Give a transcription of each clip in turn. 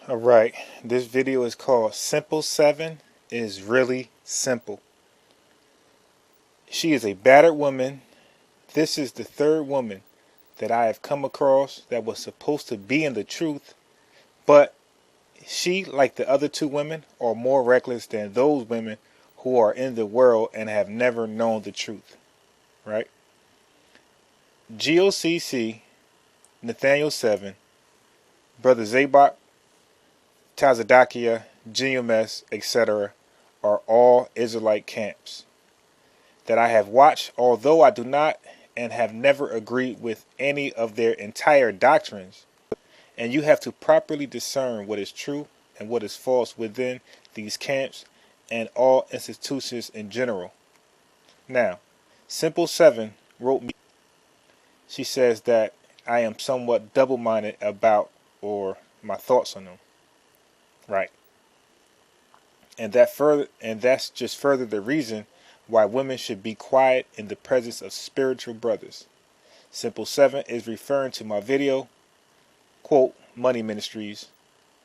Alright, this video is called Simple7 is Really Simple. She is a battered woman. This is the third woman that I have come across that was supposed to be in the truth, but she, like the other two women, are more reckless than those women who are in the world and have never known the truth. Right? GOCC, Nathaniel 7, Brother Zabak, Tazadakia, GMS, etc. are all Israelite camps that I have watched, although I do not and have never agreed with any of their entire doctrines. And you have to properly discern what is true and what is false within these camps and all institutions in general. Now, Simple7 wrote me. She says that I am somewhat double-minded about or my thoughts on them. Right. And that's just further the reason why women should be quiet in the presence of spiritual brothers. Simple7 is referring to my video, quote, Money Ministries,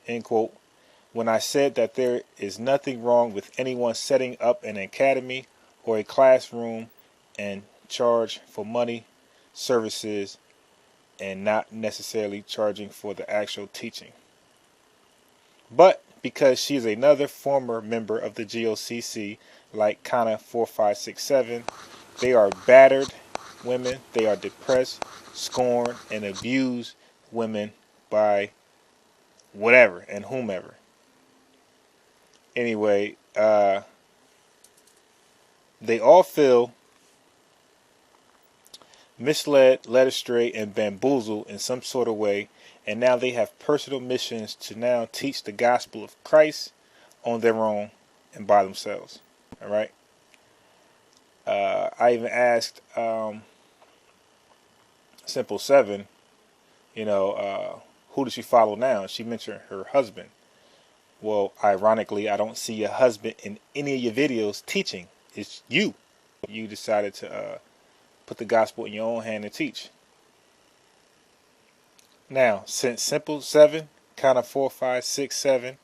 end quote, when I said that there is nothing wrong with anyone setting up an academy or a classroom and charge for money, services, and not necessarily charging for the actual teaching. But because she is another former member of the GOCC, like Kana 4567, they are battered women, they are depressed, scorned, and abused women by whatever and whomever. Anyway, they all feel misled, led astray, and bamboozled in some sort of way, and now they have personal missions to now teach the gospel of Christ on their own and by themselves. All right. I even asked Simple7, who does she follow now? And she mentioned her husband. Well, ironically, I don't see a husband in any of your videos teaching. It's you. You decided to put the gospel in your own hand and teach. Now, since Simple7, Kind of 4567,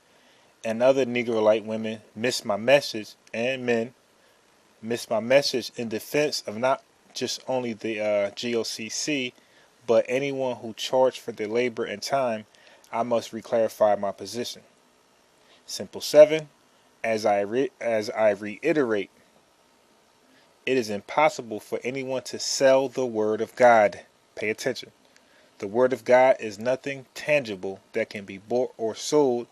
and other Negroite women missed my message, and men missed my message in defense of not just only the GOCC, but anyone who charged for their labor and time, I must reclarify my position. Simple7, as I reiterate, it is impossible for anyone to sell the Word of God. Pay attention. The Word of God is nothing tangible that can be bought or sold,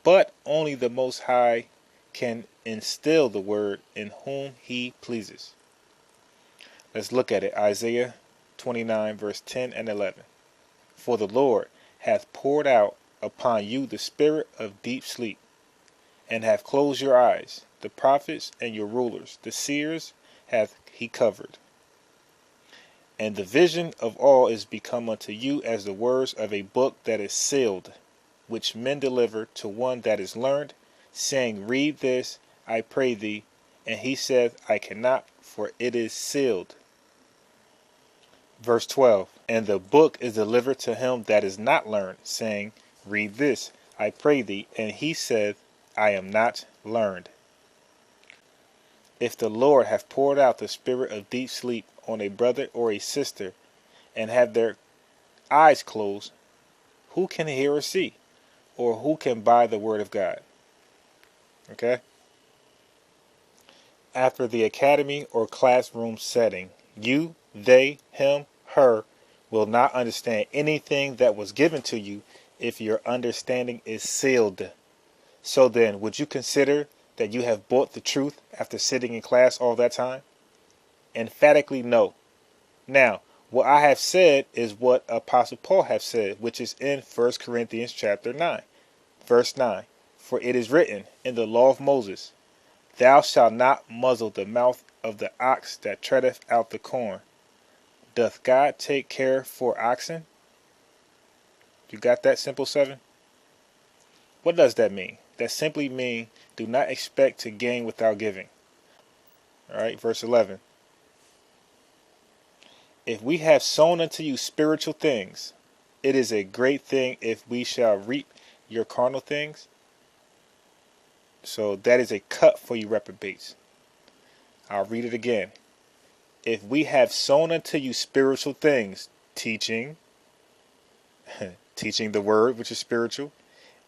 but only the Most High can instill the Word in whom He pleases. Let's look at it. Isaiah 29 verse 10 and 11. For the Lord hath poured out upon you the spirit of deep sleep, and hath closed your eyes. The prophets and your rulers, the seers, hath He covered. And the vision of all is become unto you as the words of a book that is sealed, which men deliver to one that is learned, saying, Read this, I pray thee. And he saith, I cannot, for it is sealed. Verse 12. And the book is delivered to him that is not learned, saying, Read this, I pray thee. And he saith, I am not learned. If the Lord have poured out the spirit of deep sleep on a brother or a sister, and have their eyes closed, who can hear or see? Or who can buy the word of God? Okay? After the academy or classroom setting, you, they, him, her will not understand anything that was given to you if your understanding is sealed. So then, would you consider that you have bought the truth after sitting in class all that time? Emphatically no. Now, what I have said is what Apostle Paul have said, which is in 1 Corinthians chapter 9, verse 9. For it is written in the law of Moses, Thou shalt not muzzle the mouth of the ox that treadeth out the corn. Doth God take care for oxen? You got that, Simple7? What does that mean? That simply means do not expect to gain without giving. All right, verse 11. If we have sown unto you spiritual things, it is a great thing if we shall reap your carnal things. So that is a cut for you reprobates. I'll read it again. If we have sown unto you spiritual things, teaching, teaching the word, which is spiritual,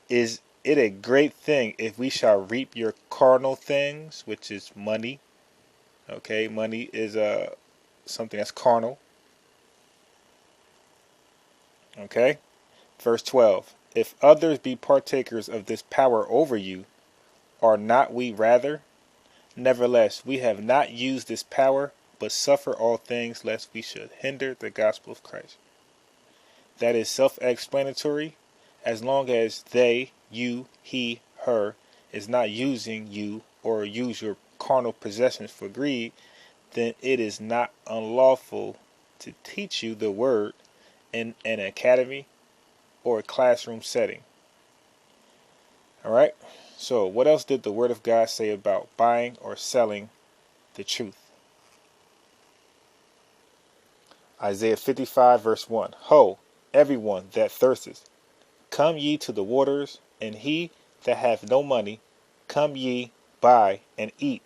is it a great thing if we shall reap your carnal things, which is money? Okay, money is something that's carnal. Okay, verse 12. If others be partakers of this power over you, are not we rather? Nevertheless, we have not used this power, but suffer all things lest we should hinder the gospel of Christ. That is self-explanatory. As long as they, you, he, her, is not using you or use your carnal possessions for greed, then it is not unlawful to teach you the word in an academy or a classroom setting. Alright? So, what else did the Word of God say about buying or selling the truth? Isaiah 55 verse 1. Ho, everyone that thirsteth, come ye to the waters, and he that hath no money, come ye, buy and eat.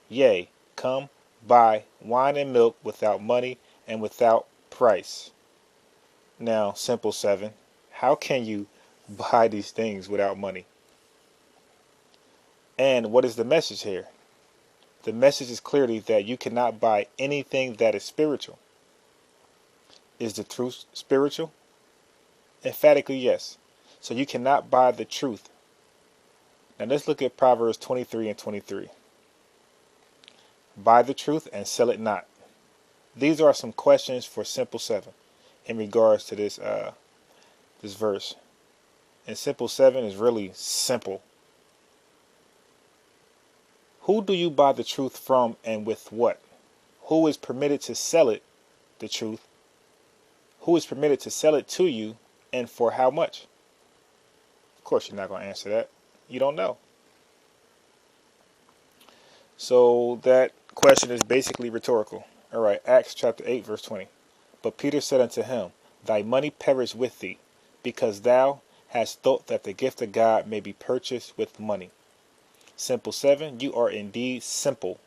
Yea, come, buy wine and milk without money and without price. Now, Simple7, how can you buy these things without money? And what is the message here? The message is clearly that you cannot buy anything that is spiritual. Is the truth spiritual? Emphatically, yes. So you cannot buy the truth. Now let's look at Proverbs 23 and 23. Buy the truth and sell it not. These are some questions for Simple7 in regards to this verse. And Simple7 is really simple. Who do you buy the truth from and with what? Who is permitted to sell it, the truth? Who is permitted to sell it to you and for how much? Of course, you're not going to answer that. You don't know. So that question is basically rhetorical. All right, Acts chapter 8, verse 20. But Peter said unto him, Thy money perish with thee, because thou hast thought that the gift of God may be purchased with money. Simple7, you are indeed simple,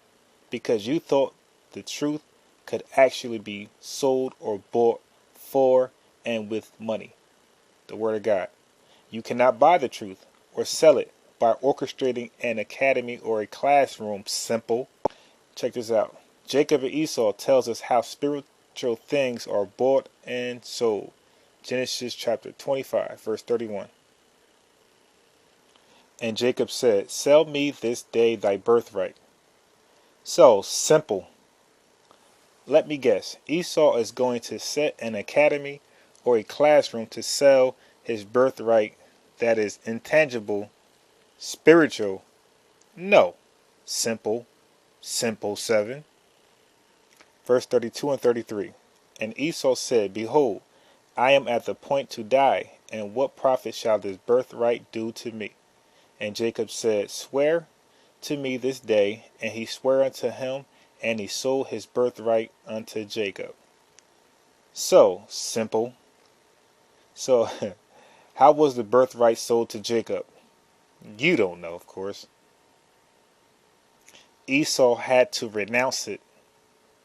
because you thought the truth could actually be sold or bought for and with money. The word of God. You cannot buy the truth or sell it by orchestrating an academy or a classroom. Simple. Check this out. Jacob and Esau tells us how spiritual things are bought and sold. Genesis chapter 25, verse 31. And Jacob said, Sell me this day thy birthright. So, simple. Let me guess. Esau is going to set an academy or a classroom to sell his birthright that is intangible, spiritual. No. Simple. Simple7. Verse 32 and 33. And Esau said, Behold, I am at the point to die, and what profit shall this birthright do to me? And Jacob said, Swear to me this day. And he sware unto him, and he sold his birthright unto Jacob. So, simple. So, how was the birthright sold to Jacob? You don't know, of course. Esau had to renounce it.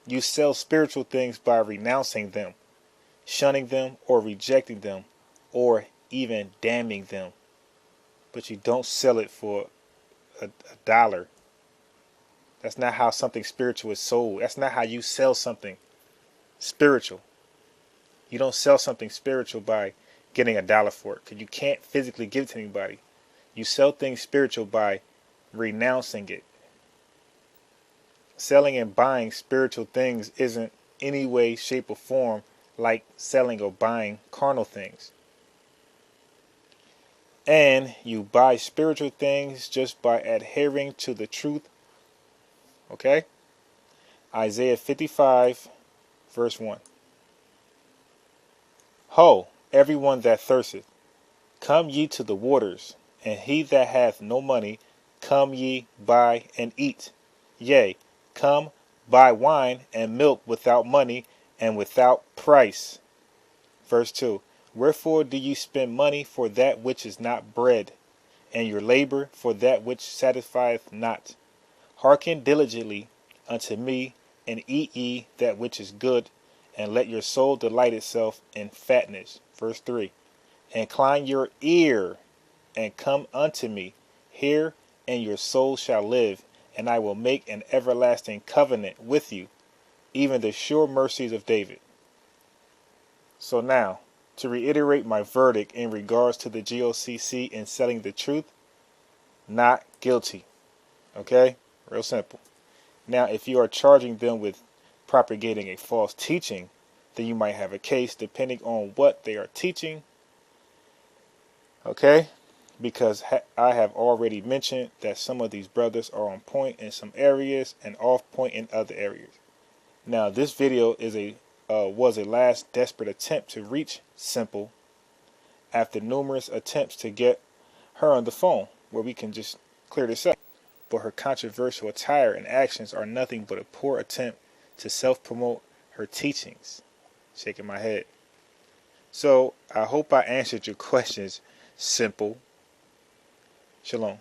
You sell spiritual things by renouncing them, shunning them, or rejecting them, or even damning them. But you don't sell it for a dollar. That's not how something spiritual is sold. That's not how you sell something spiritual. You don't sell something spiritual by getting a dollar for it, because you can't physically give it to anybody. You sell things spiritual by renouncing it. Selling and buying spiritual things isn't any way, shape, or form like selling or buying carnal things. And you buy spiritual things just by adhering to the truth. Okay? Isaiah 55, verse 1. Ho, everyone that thirsteth, come ye to the waters, and he that hath no money, come ye, buy and eat. Yea, come, buy wine and milk without money and without price. Verse 2. Wherefore do you spend money for that which is not bread, and your labor for that which satisfieth not? Hearken diligently unto me, and eat ye that which is good, and let your soul delight itself in fatness. Verse 3. Incline your ear, and come unto me. Hear, and your soul shall live, and I will make an everlasting covenant with you, even the sure mercies of David. So now, to reiterate my verdict in regards to the GOCC in selling the truth, not guilty. Okay? Real simple. Now, if you are charging them with propagating a false teaching, then you might have a case depending on what they are teaching. Okay? Because I have already mentioned that some of these brothers are on point in some areas and off point in other areas. Now, this video was a last desperate attempt to reach Simple after numerous attempts to get her on the phone where we can just clear this up. But her controversial attire and actions are nothing but a poor attempt to self-promote her teachings. Shaking my head. So, I hope I answered your questions, Simple. Shalom.